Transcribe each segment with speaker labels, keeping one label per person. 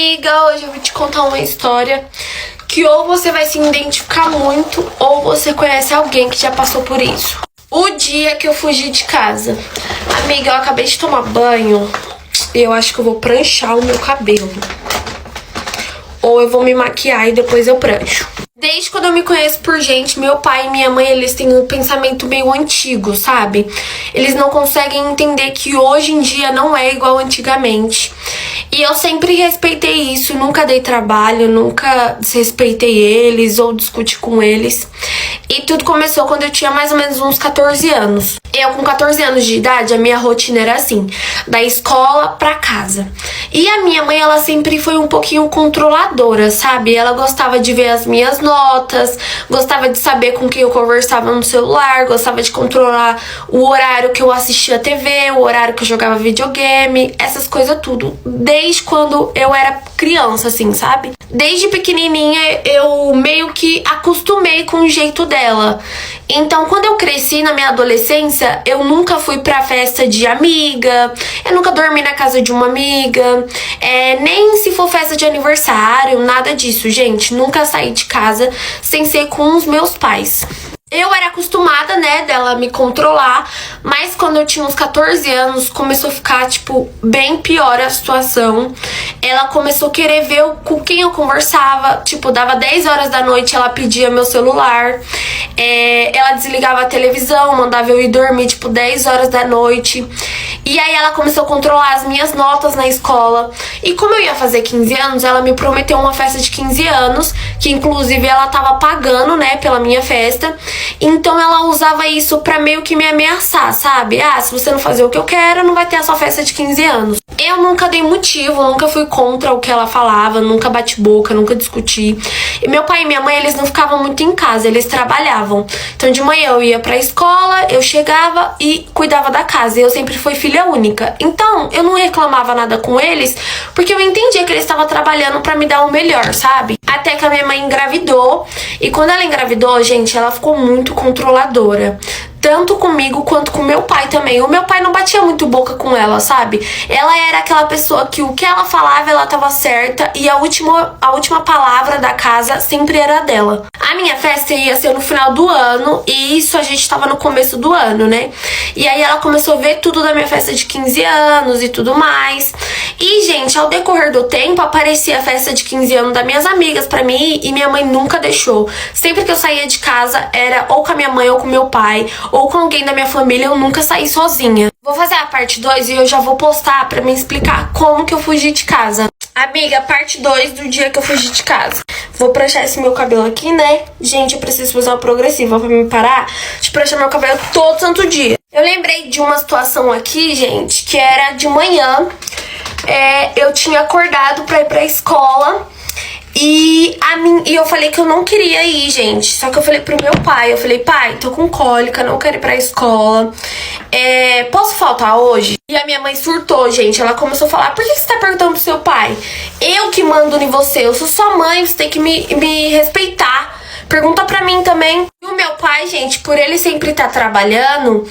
Speaker 1: Amiga, hoje eu vou te contar uma história que ou você vai se identificar muito ou você conhece alguém que já passou por isso. O dia que eu fugi de casa. Amiga, eu acabei de tomar banho e eu acho que eu vou pranchar o meu cabelo. Ou eu vou me maquiar e depois eu prancho. Desde quando eu me conheço por gente, meu pai e minha mãe, eles têm um pensamento meio antigo, sabe? Eles não conseguem entender que hoje em dia não é igual antigamente. E eu sempre respeitei isso, nunca dei trabalho, nunca desrespeitei eles ou discuti com eles. E tudo começou quando eu tinha mais ou menos uns 14 anos. Eu, com 14 anos de idade, a minha rotina era assim, da escola pra casa. E a minha mãe, ela sempre foi um pouquinho controladora, sabe? Ela gostava de ver as minhas notas, gostava de saber com quem eu conversava no celular, gostava de controlar o horário que eu assistia TV, o horário que eu jogava videogame, essas coisas tudo. Desde quando eu era criança, assim, sabe? Desde pequenininha, eu meio que acostumei com o jeito dela. Então, quando eu cresci na minha adolescência, eu nunca fui pra festa de amiga, eu nunca dormi na casa de uma amiga, nem se for festa de aniversário, nada disso, gente. Nunca saí de casa sem ser com os meus pais. Eu era acostumada, né, dela me controlar, mas quando eu tinha uns 14 anos, começou a ficar, tipo, bem pior a situação. Ela começou a querer ver com quem eu conversava, tipo, dava 10 horas da noite, ela pedia meu celular, ela desligava a televisão, mandava eu ir dormir, tipo, 10 horas da noite. E aí ela começou a controlar as minhas notas na escola. E como eu ia fazer 15 anos, ela me prometeu uma festa de 15 anos, que inclusive ela tava pagando, né, pela minha festa. Então ela usava isso pra meio que me ameaçar, sabe? Ah, se você não fazer o que eu quero, não vai ter a sua festa de 15 anos. Eu nunca dei motivo, nunca fui contra o que ela falava, nunca bati boca, nunca discuti. E meu pai e minha mãe, eles não ficavam muito em casa, eles trabalhavam. Então de manhã eu ia pra escola, eu chegava e cuidava da casa. E eu sempre fui filha única. Então eu não reclamava nada com eles, porque eu entendia que eles estavam trabalhando pra me dar o melhor, sabe? Até que a minha mãe engravidou. E quando ela engravidou, gente, ela ficou muito controladora. Tanto comigo quanto com meu pai também. O meu pai não batia muito boca com ela, sabe? Ela era aquela pessoa que o que ela falava, ela tava certa. E a última palavra da casa sempre era dela. A minha festa ia ser no final do ano. E isso a gente tava no começo do ano, né? E aí ela começou a ver tudo da minha festa de 15 anos e tudo mais. E, gente, ao decorrer do tempo, aparecia a festa de 15 anos das minhas amigas pra mim. E minha mãe nunca deixou. Sempre que eu saía de casa, era ou com a minha mãe ou com meu pai, ou com alguém da minha família, eu nunca saí sozinha. Vou fazer a parte 2 e eu já vou postar pra me explicar como que eu fugi de casa. Amiga, parte 2 do dia que eu fugi de casa. Vou pranchar esse meu cabelo aqui, né? Gente, eu preciso fazer uma progressiva pra me parar de pranchar meu cabelo todo santo dia. Eu lembrei de uma situação aqui, gente, que era de manhã. Eu tinha acordado pra ir pra escola. E eu falei que eu não queria ir, gente. Só que eu falei pro meu pai. Eu falei, pai, tô com cólica, não quero ir pra escola. Posso faltar hoje? E a minha mãe surtou, gente. Ela começou a falar, por que você tá perguntando pro seu pai? Eu que mando em você, eu sou sua mãe, você tem que me respeitar. Pergunta pra mim também. E o meu pai, gente, por ele sempre estar trabalhando,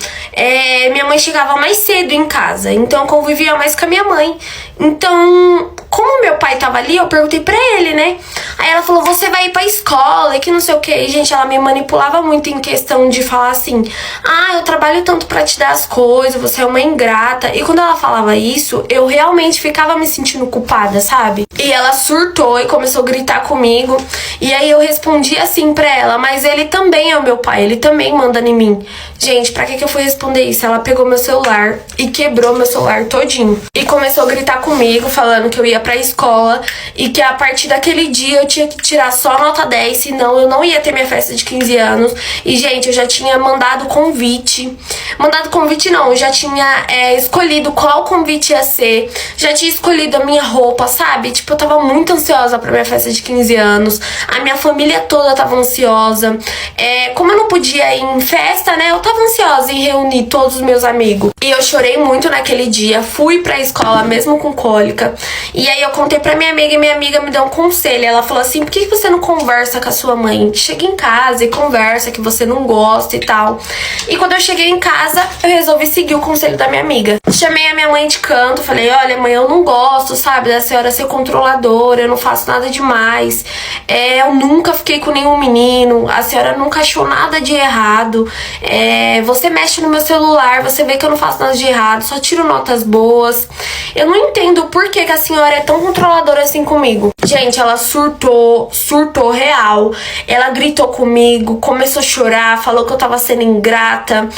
Speaker 1: minha mãe chegava mais cedo em casa. Então eu convivia mais com a minha mãe. Então, como meu pai tava ali, eu perguntei pra ele, né? Aí ela falou, você vai ir pra escola e que não sei o que. E, gente, ela me manipulava muito em questão de falar assim, eu trabalho tanto pra te dar as coisas, você é uma ingrata. E quando ela falava isso, eu realmente ficava me sentindo culpada, sabe? E ela surtou e começou a gritar comigo. E aí eu respondi assim pra ela, mas ele também é o meu pai, ele também manda em mim. Gente, pra que eu fui responder isso? Ela pegou meu celular e quebrou meu celular todinho. E começou a gritar comigo, falando que eu ia pra escola e que a partir daquele dia eu tinha que tirar só nota 10, senão eu não ia ter minha festa de 15 anos. E, gente, eu já tinha mandado convite. Mandado convite não, eu já tinha escolhido qual convite ia ser. Já tinha escolhido a minha roupa, sabe? Tipo, eu tava muito ansiosa pra minha festa de 15 anos. A minha família toda tava ansiosa. Como eu não podia ir em festa, né, eu tava ansiosa em reunir todos os meus amigos. E eu chorei muito naquele dia, fui pra escola mesmo com cólica. E aí eu contei pra minha amiga e minha amiga me deu um conselho. Ela falou assim, por que você não conversa com a sua mãe? Chega em casa e conversa que você não gosta e tal. E quando eu cheguei em casa, eu resolvi seguir o conselho da minha amiga. Chamei a minha mãe de canto, falei, olha mãe, eu não gosto, sabe, da senhora ser controladora, eu não faço nada demais. Eu nunca fiquei com nenhum menino, a senhora nunca achou nada de errado. Você mexe no meu celular, você vê que eu não faço nada de errado, só tiro notas boas. Eu não entendo por que a senhora é tão controladora assim comigo. Gente, ela surtou real. Ela gritou comigo, começou a chorar, falou que eu tava sendo ingrata.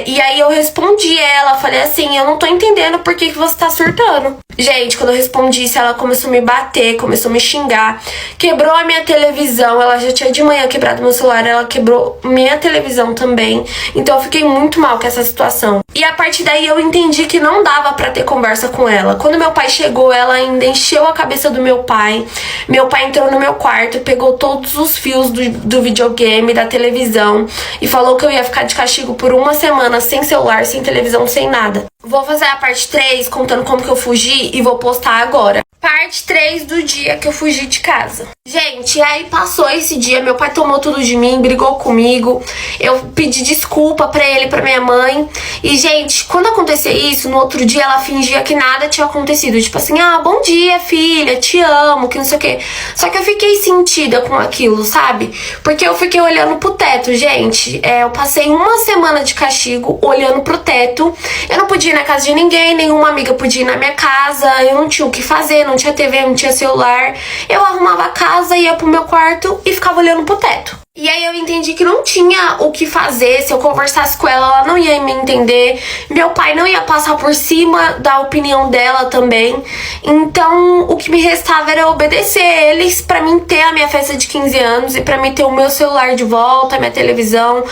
Speaker 1: E aí eu respondi ela, falei assim, eu não tô entendendo por que você tá surtando. Gente, quando eu respondi isso, ela começou a me bater, começou a me xingar. Quebrou a minha televisão, ela já tinha de manhã quebrado meu celular, ela quebrou minha televisão também. Então eu fiquei muito mal com essa situação. E a partir daí eu entendi que não dava pra ter conversa com ela. Quando meu pai chegou, ela ainda encheu a cabeça do meu pai. Meu pai entrou no meu quarto, pegou todos os fios do videogame, da televisão e falou que eu ia ficar de castigo por uma semana sem celular, sem televisão, sem nada. Vou fazer a parte 3 contando como que eu fugi e vou postar agora. Parte 3 do dia que eu fugi de casa. Gente, aí passou esse dia, meu pai tomou tudo de mim, brigou comigo. Eu pedi desculpa pra ele, pra minha mãe. E, gente, quando acontecer isso, no outro dia ela fingia que nada tinha acontecido. Tipo assim, bom dia, filha, te amo, que não sei o quê. Só que eu fiquei sentida com aquilo, sabe? Porque eu fiquei olhando pro teto, gente. Eu passei uma semana de castigo olhando pro teto. Eu não podia ir na casa de ninguém, nenhuma amiga podia ir na minha casa. Eu não tinha o que fazer, não tinha TV, não tinha celular. Eu arrumava a casa, ia pro meu quarto e ficava olhando pro teto. E aí eu entendi que não tinha o que fazer. Se eu conversasse com ela, ela não ia me entender. Meu pai não ia passar por cima da opinião dela também. Então o que me restava era obedecer eles pra mim ter a minha festa de 15 anos e pra mim ter o meu celular de volta, a minha televisão.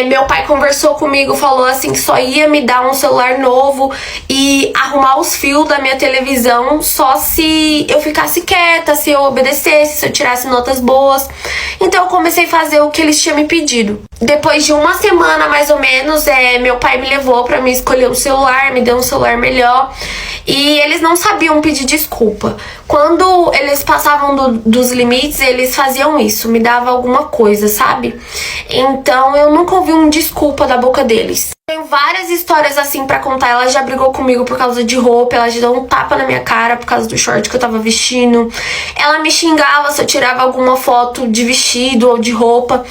Speaker 1: Meu pai conversou comigo, falou assim que só ia me dar um celular novo e arrumar os fios da minha televisão só se eu ficasse quieta, se eu obedecesse, se eu tirasse notas boas. Então eu comecei a fazer o que eles tinham me pedido. Depois de uma semana, mais ou menos, meu pai me levou pra mim escolher um celular, me deu um celular melhor. E eles não sabiam pedir desculpa. Quando eles passavam dos limites, eles faziam isso, me dava alguma coisa, sabe? Então eu nunca ouvi um desculpa da boca deles. Tenho várias histórias assim pra contar. Ela já brigou comigo por causa de roupa, ela já deu um tapa na minha cara por causa do short que eu tava vestindo. Ela me xingava se eu tirava alguma foto de vestido ou de roupa.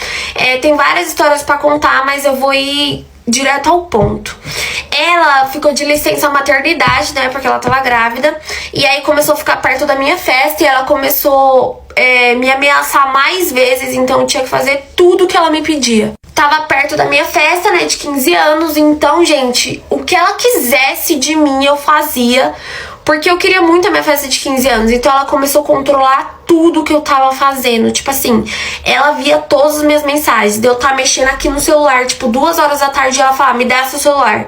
Speaker 1: Tem várias histórias pra contar, mas eu vou ir direto ao ponto. Ela ficou de licença maternidade, né, porque ela tava grávida. E aí começou a ficar perto da minha festa e ela começou me ameaçar mais vezes. Então eu tinha que fazer tudo que ela me pedia. Tava perto da minha festa, né, de 15 anos. Então, gente, o que ela quisesse de mim eu fazia, porque eu queria muito a minha festa de 15 anos. Então ela começou a controlar tudo que eu tava fazendo. Tipo assim, ela via todas as minhas mensagens. De eu estar mexendo aqui no celular, tipo, 2 horas da tarde, ela falava, me dá seu celular.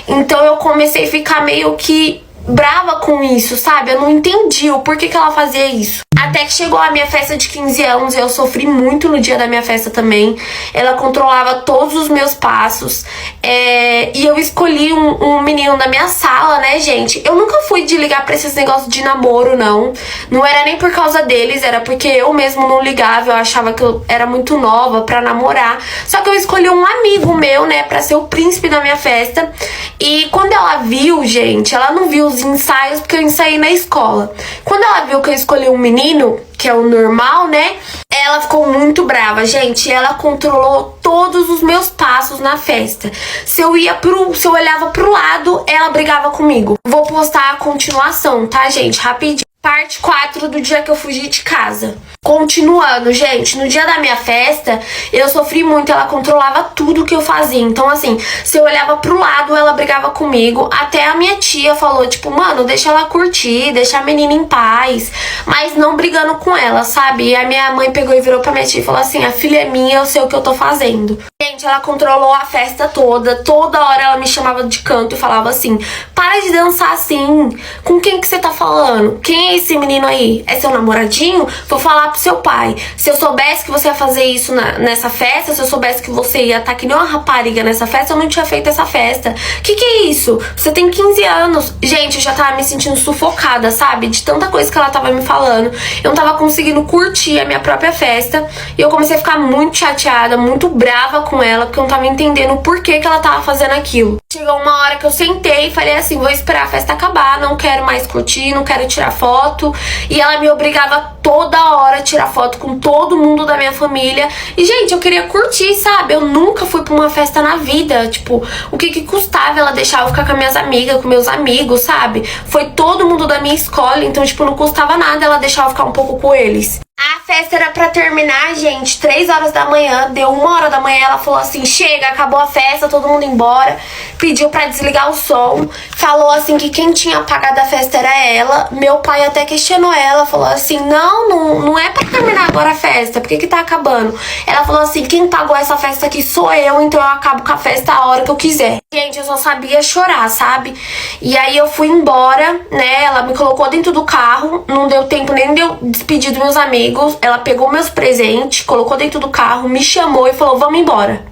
Speaker 1: Então eu comecei a ficar meio que brava com isso, sabe? Eu não entendi o porquê que ela fazia isso. Até que chegou a minha festa de 15 anos, eu sofri muito no dia da minha festa também. Ela controlava todos os meus passos. E eu escolhi um menino da minha sala, né, gente? Eu nunca fui de ligar pra esses negócios de namoro, não. Não era nem por causa deles, era porque eu mesmo não ligava. Eu achava que eu era muito nova pra namorar. Só que eu escolhi um amigo meu, né, pra ser o príncipe da minha festa. E quando ela viu, gente, ela não viu os ensaios, porque eu ensaiei na escola. Quando ela viu que eu escolhi um menino, que é o normal, né? Ela ficou muito brava, gente. Ela controlou todos os meus passos na festa. Se eu olhava pro lado, ela brigava comigo. Vou postar a continuação, tá, gente? Rapidinho. Parte 4 do dia que eu fugi de casa. Continuando, gente, no dia da minha festa, eu sofri muito, ela controlava tudo que eu fazia. Então, assim, se eu olhava pro lado, ela brigava comigo. Até a minha tia falou, tipo, mano, deixa ela curtir, deixa a menina em paz. Mas não brigando com ela, sabe? E a minha mãe pegou e virou pra minha tia e falou assim, a filha é minha, eu sei o que eu tô fazendo. Gente, ela controlou a festa toda hora ela me chamava de canto e falava assim, para Para de dançar assim. Com quem que você tá falando? Quem é esse menino aí? É seu namoradinho? Vou falar pro seu pai. Se eu soubesse que você ia fazer isso nessa festa, se eu soubesse que você ia estar que nem uma rapariga nessa festa, eu não tinha feito essa festa. Que é isso? Você tem 15 anos. Gente, eu já tava me sentindo sufocada, sabe? De tanta coisa que ela tava me falando. Eu não tava conseguindo curtir a minha própria festa. E eu comecei a ficar muito chateada, muito brava com ela, porque eu não tava entendendo o porquê que ela tava fazendo aquilo. Chegou uma hora que eu sentei e falei assim, vou esperar a festa acabar, não quero mais curtir, não quero tirar foto. E ela me obrigava toda hora a tirar foto com todo mundo da minha família. E, gente, eu queria curtir, sabe? Eu nunca fui pra uma festa na vida. Tipo, o que custava ela deixar eu ficar com as minhas amigas, com meus amigos, sabe? Foi todo mundo da minha escola, então, tipo, não custava nada ela deixar eu ficar um pouco com eles. A festa era pra terminar, gente, 3 horas da manhã. Deu 1 hora da manhã, ela falou assim, chega, acabou a festa, todo mundo embora. Pediu pra desligar o som. Falou assim que quem tinha apagado a festa era ela. Meu pai até questionou ela, falou assim, não é pra terminar agora a festa, por que tá acabando? Ela falou assim, quem pagou essa festa aqui sou eu, então eu acabo com a festa a hora que eu quiser. Gente, eu só sabia chorar, sabe? E aí eu fui embora, né, ela me colocou dentro do carro, não deu tempo nem de eu despedir dos meus amigos. Ela pegou meus presentes, colocou dentro do carro, me chamou e falou, vamos embora.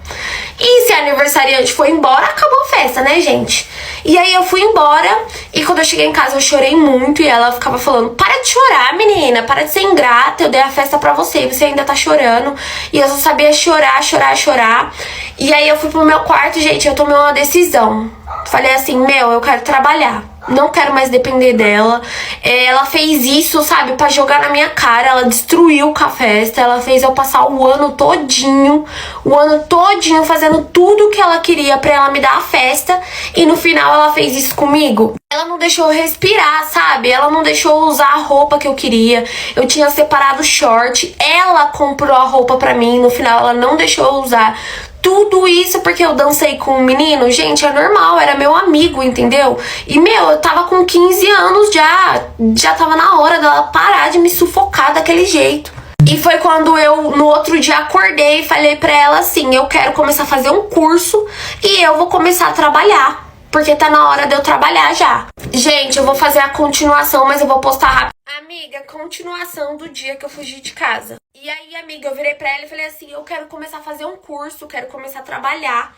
Speaker 1: E se a aniversariante foi embora, acabou a festa, né, gente? E aí eu fui embora e quando eu cheguei em casa eu chorei muito e ela ficava falando, para de chorar, menina, para de ser ingrata, eu dei a festa pra você e você ainda tá chorando. E eu só sabia chorar, chorar, chorar. E aí eu fui pro meu quarto, gente, eu tomei uma decisão. Falei assim, eu quero trabalhar. Não quero mais depender dela. Ela fez isso, sabe, pra jogar na minha cara. Ela destruiu com a festa. Ela fez eu passar o ano todinho fazendo tudo que ela queria pra ela me dar a festa. E no final ela fez isso comigo. Ela não deixou eu respirar, sabe? Ela não deixou eu usar a roupa que eu queria. Eu tinha separado o short. Ela comprou a roupa pra mim. No final ela não deixou eu usar. Tudo isso porque eu dancei com um menino, gente, é normal, era meu amigo, entendeu? E, eu tava com 15 anos já tava na hora dela parar de me sufocar daquele jeito. E foi quando eu, no outro dia, acordei e falei pra ela assim, eu quero começar a fazer um curso e eu vou começar a trabalhar, porque tá na hora de eu trabalhar já. Gente, eu vou fazer a continuação, mas eu vou postar rápido. Amiga, continuação do dia que eu fugi de casa. E aí, amiga, eu virei pra ela e falei assim, eu quero começar a fazer um curso, quero começar a trabalhar.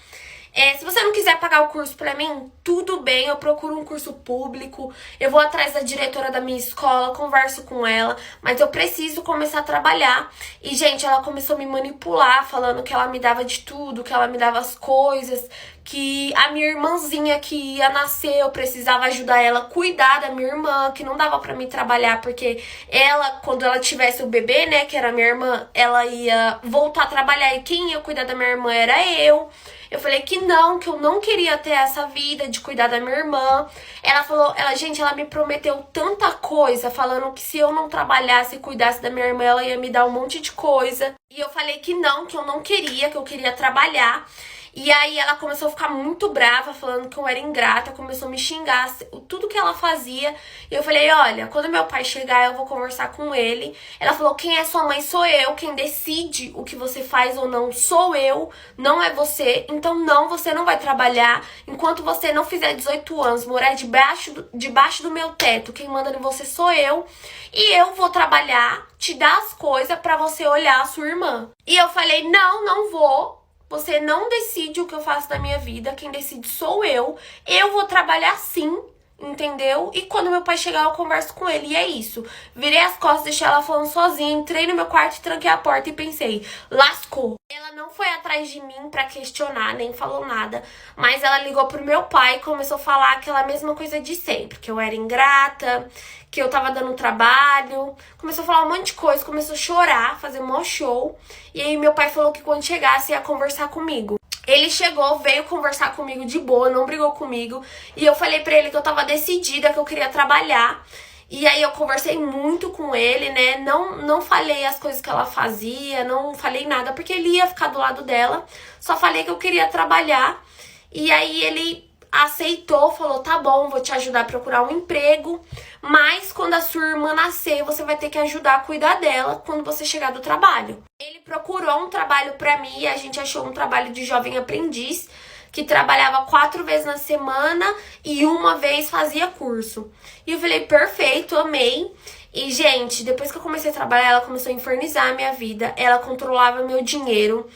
Speaker 1: Se você não quiser pagar o curso pra mim, tudo bem, eu procuro um curso público, eu vou atrás da diretora da minha escola, converso com ela, mas eu preciso começar a trabalhar. E, gente, ela começou a me manipular, falando que ela me dava de tudo, que ela me dava as coisas, que a minha irmãzinha que ia nascer, eu precisava ajudar ela a cuidar da minha irmã, que não dava pra mim trabalhar, porque ela, quando ela tivesse o bebê, né, que era a minha irmã, ela ia voltar a trabalhar e quem ia cuidar da minha irmã era eu. Eu falei que eu não queria ter essa vida de cuidar da minha irmã. Ela falou, ela me prometeu tanta coisa, falando que se eu não trabalhasse e cuidasse da minha irmã, ela ia me dar um monte de coisa. E eu falei que eu não queria, que eu queria trabalhar. E aí ela começou a ficar muito brava, falando que eu era ingrata, começou a me xingar, tudo que ela fazia. E eu falei, olha, quando meu pai chegar, eu vou conversar com ele. Ela falou, quem é sua mãe sou eu, quem decide o que você faz ou não sou eu, não é você. Então não, você não vai trabalhar. Enquanto você não fizer 18 anos, morar debaixo do meu teto, quem manda em você sou eu. E eu vou trabalhar, te dar as coisas pra você olhar a sua irmã. E eu falei, não vou. Você não decide o que eu faço da minha vida, quem decide sou eu. Eu vou trabalhar sim, entendeu? E quando meu pai chegar, eu converso com ele. E é isso. Virei as costas, deixei ela falando sozinha, entrei no meu quarto, tranquei a porta e pensei, lascou. Ela não foi atrás de mim pra questionar, nem falou nada, mas ela ligou pro meu pai e começou a falar aquela mesma coisa de sempre, que eu era ingrata, que eu tava dando trabalho, começou a falar um monte de coisa, começou a chorar, fazer um maior show, e aí meu pai falou que quando chegasse ia conversar comigo. Ele chegou, veio conversar comigo de boa, não brigou comigo, e eu falei pra ele que eu tava decidida, que eu queria trabalhar. E aí eu conversei muito com ele, né, não falei as coisas que ela fazia, não falei nada, porque ele ia ficar do lado dela, só falei que eu queria trabalhar. E aí ele aceitou, falou, tá bom, vou te ajudar a procurar um emprego, mas quando a sua irmã nascer, você vai ter que ajudar a cuidar dela quando você chegar do trabalho. Ele procurou um trabalho pra mim e a gente achou um trabalho de jovem aprendiz, que trabalhava 4 vezes na semana e uma vez fazia curso. E eu falei, perfeito, amei. E, gente, depois que eu comecei a trabalhar, ela começou a infernizar a minha vida. Ela controlava meu dinheiro.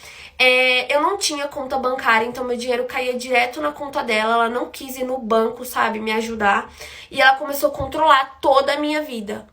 Speaker 1: Eu não tinha conta bancária, então meu dinheiro caía direto na conta dela. Ela não quis ir no banco, sabe, me ajudar. E ela começou a controlar toda a minha vida.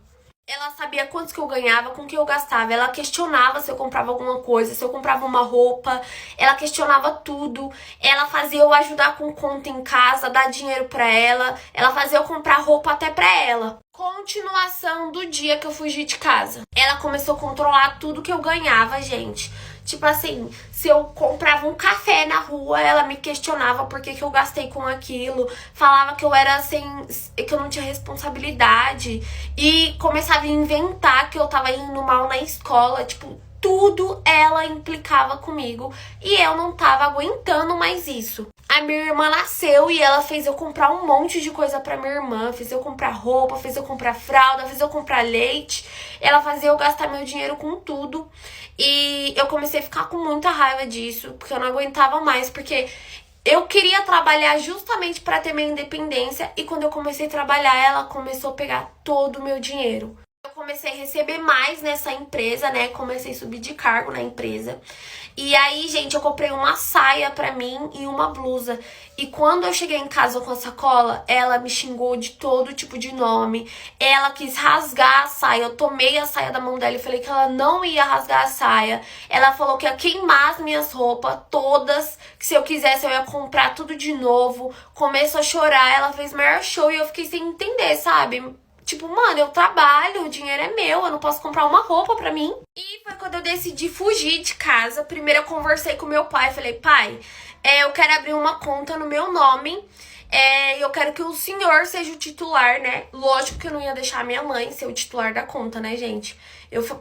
Speaker 1: Ela sabia quantos que eu ganhava, com que eu gastava. Ela questionava se eu comprava alguma coisa, se eu comprava uma roupa. Ela questionava tudo. Ela fazia eu ajudar com conta em casa, dar dinheiro pra ela. Ela fazia eu comprar roupa até pra ela. Continuação do dia que eu fugi de casa. Ela começou a controlar tudo que eu ganhava, gente. Tipo assim, se eu comprava um café na rua, ela me questionava por que eu gastei com aquilo. Falava que eu era que eu não tinha responsabilidade. E começava a inventar que eu tava indo mal na escola. Tipo, tudo ela implicava comigo. E eu não tava aguentando mais isso. A minha irmã nasceu e ela fez eu comprar um monte de coisa pra minha irmã. Fez eu comprar roupa, fez eu comprar fralda, fez eu comprar leite. Ela fazia eu gastar meu dinheiro com tudo. E eu comecei a ficar com muita raiva disso, porque eu não aguentava mais, porque eu queria trabalhar justamente pra ter minha independência. E quando eu comecei a trabalhar, ela começou a pegar todo o meu dinheiro. Eu comecei a receber mais nessa empresa, né? Comecei a subir de cargo na empresa. E aí, gente, eu comprei uma saia pra mim e uma blusa. E quando eu cheguei em casa com a sacola, ela me xingou de todo tipo de nome. Ela quis rasgar a saia. Eu tomei a saia da mão dela e falei que ela não ia rasgar a saia. Ela falou que ia queimar as minhas roupas todas, que se eu quisesse eu ia comprar tudo de novo. Começou a chorar, ela fez maior show e eu fiquei sem entender, sabe? Tipo, mano, eu trabalho, o dinheiro é meu, eu não posso comprar uma roupa pra mim. E foi quando eu decidi fugir de casa. Primeiro eu conversei com meu pai, falei, pai, eu quero abrir uma conta no meu nome. Eu quero que o senhor seja o titular, né? Lógico que eu não ia deixar a minha mãe ser o titular da conta, né, gente?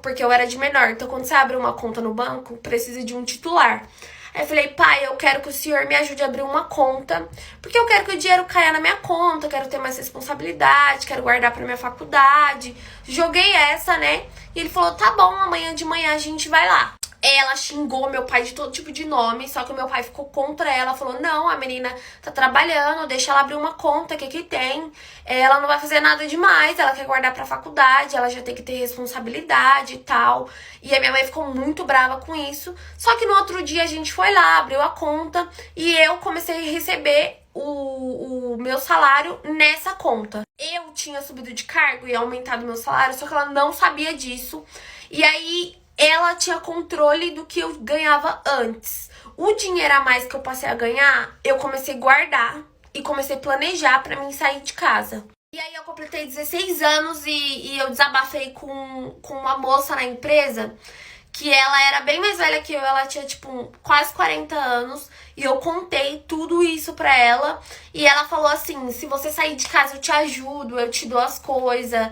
Speaker 1: Porque eu era de menor, então quando você abre uma conta no banco, precisa de um titular. Aí eu falei, pai, eu quero que o senhor me ajude a abrir uma conta, porque eu quero que o dinheiro caia na minha conta, quero ter mais responsabilidade, quero guardar pra minha faculdade. Joguei essa, né? E ele falou, tá bom, amanhã de manhã a gente vai lá. Ela xingou meu pai de todo tipo de nome, só que o meu pai ficou contra ela, falou, não, a menina tá trabalhando, deixa ela abrir uma conta, que tem? Ela não vai fazer nada demais, ela quer guardar pra faculdade, ela já tem que ter responsabilidade e tal. E a minha mãe ficou muito brava com isso, só que no outro dia a gente foi lá, abriu a conta e eu comecei a receber o meu salário nessa conta. Eu tinha subido de cargo e aumentado meu salário, só que ela não sabia disso. E aí ela tinha controle do que eu ganhava antes. O dinheiro a mais que eu passei a ganhar, eu comecei a guardar e comecei a planejar pra mim sair de casa. E aí eu completei 16 anos e eu desabafei com uma moça na empresa que ela era bem mais velha que eu, ela tinha tipo quase 40 anos. E eu contei tudo isso pra ela. E ela falou assim, se você sair de casa eu te ajudo, eu te dou as coisas.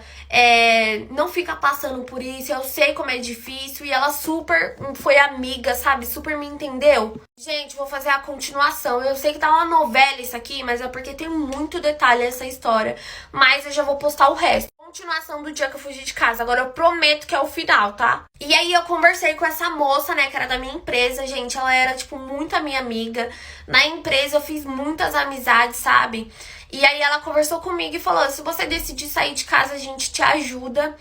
Speaker 1: Não fica passando por isso, eu sei como é difícil. E ela super foi amiga, sabe? Super me entendeu. Gente, vou fazer a continuação. Eu sei que tá uma novela isso aqui, mas é porque tem muito detalhe essa história. Mas eu já vou postar o resto. Continuação do dia que eu fugi de casa. Agora eu prometo que é o final, tá? E aí eu conversei com essa moça, né, que era da minha empresa, gente. Ela era, tipo, muito a minha amiga. Na empresa eu fiz muitas amizades, sabe? E aí ela conversou comigo e falou, se você decidir sair de casa, a gente te ajuda.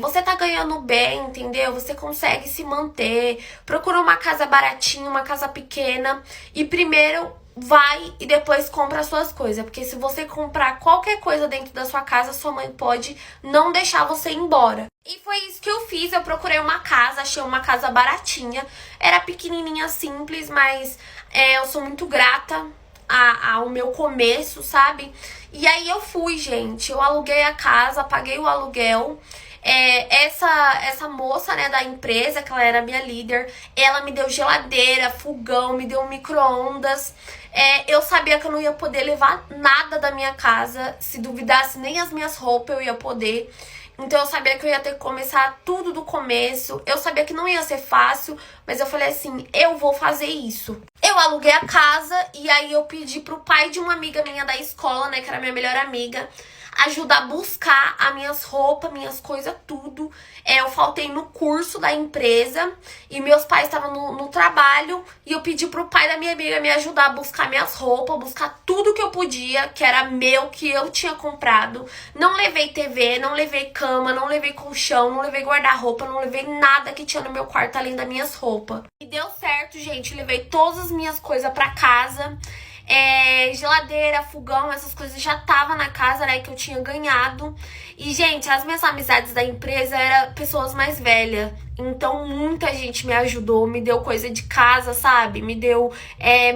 Speaker 1: Você tá ganhando bem, entendeu? Você consegue se manter. Procura uma casa baratinha, uma casa pequena. E primeiro vai e depois compra as suas coisas. Porque se você comprar qualquer coisa dentro da sua casa, sua mãe pode não deixar você ir embora. E foi isso que eu fiz. Eu procurei uma casa, achei uma casa baratinha. Era pequenininha, simples, mas eu sou muito grata ao meu começo, sabe? E aí eu fui, gente. Eu aluguei a casa, paguei o aluguel. Essa moça, né, da empresa, que ela era minha líder, ela me deu geladeira, fogão, me deu micro-ondas. Eu sabia que eu não ia poder levar nada da minha casa. Se duvidasse, nem as minhas roupas eu ia poder. Então eu sabia que eu ia ter que começar tudo do começo. Eu sabia que não ia ser fácil, mas eu falei assim, eu vou fazer isso. Eu aluguei a casa e aí eu pedi pro pai de uma amiga minha da escola, né, que era minha melhor amiga. ajudar a buscar as minhas roupas, minhas coisas, tudo. Eu faltei no curso da empresa e meus pais estavam no trabalho e eu pedi pro pai da minha amiga me ajudar a buscar minhas roupas, buscar tudo que eu podia, que era meu, que eu tinha comprado. Não levei TV, não levei cama, não levei colchão, não levei guarda-roupa, não levei nada que tinha no meu quarto além das minhas roupas. E deu certo, gente. Levei todas as minhas coisas pra casa. Geladeira, fogão, essas coisas já tava na casa, né, que eu tinha ganhado. E, gente, as minhas amizades da empresa eram pessoas mais velhas. Então, muita gente me ajudou, me deu coisa de casa, sabe? Me deu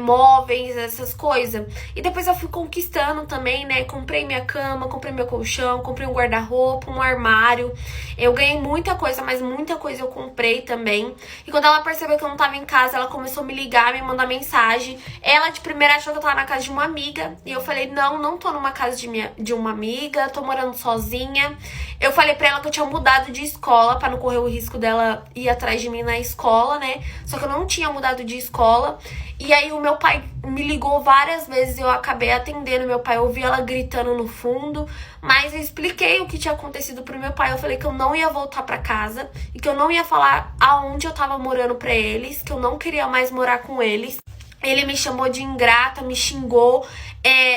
Speaker 1: móveis, essas coisas. E depois eu fui conquistando também, né? Comprei minha cama, comprei meu colchão, comprei um guarda-roupa, um armário. Eu ganhei muita coisa, mas muita coisa eu comprei também. E quando ela percebeu que eu não tava em casa, ela começou a me ligar, me mandar mensagem. Ela, de primeira, achou que eu tava na casa de uma amiga. E eu falei, não, não tô numa casa de uma amiga, tô morando sozinha. Eu falei pra ela que eu tinha mudado de escola, pra não correr o risco dela ir atrás de mim na escola, né? Só que eu não tinha mudado de escola. E aí o meu pai me ligou várias vezes e eu acabei atendendo meu pai. Eu ouvi ela gritando no fundo, mas eu expliquei o que tinha acontecido pro meu pai. Eu falei que eu não ia voltar pra casa e que eu não ia falar aonde eu tava morando pra eles, que eu não queria mais morar com eles. Ele me chamou de ingrata, me xingou.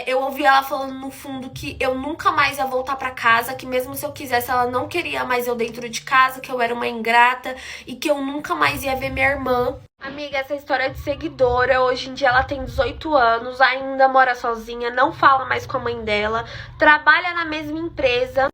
Speaker 1: Eu ouvi ela falando no fundo que eu nunca mais ia voltar pra casa, que mesmo se eu quisesse, ela não queria mais eu dentro de casa, que eu era uma ingrata e que eu nunca mais ia ver minha irmã. Amiga, essa história de seguidora, hoje em dia ela tem 18 anos, ainda mora sozinha, não fala mais com a mãe dela, trabalha na mesma empresa.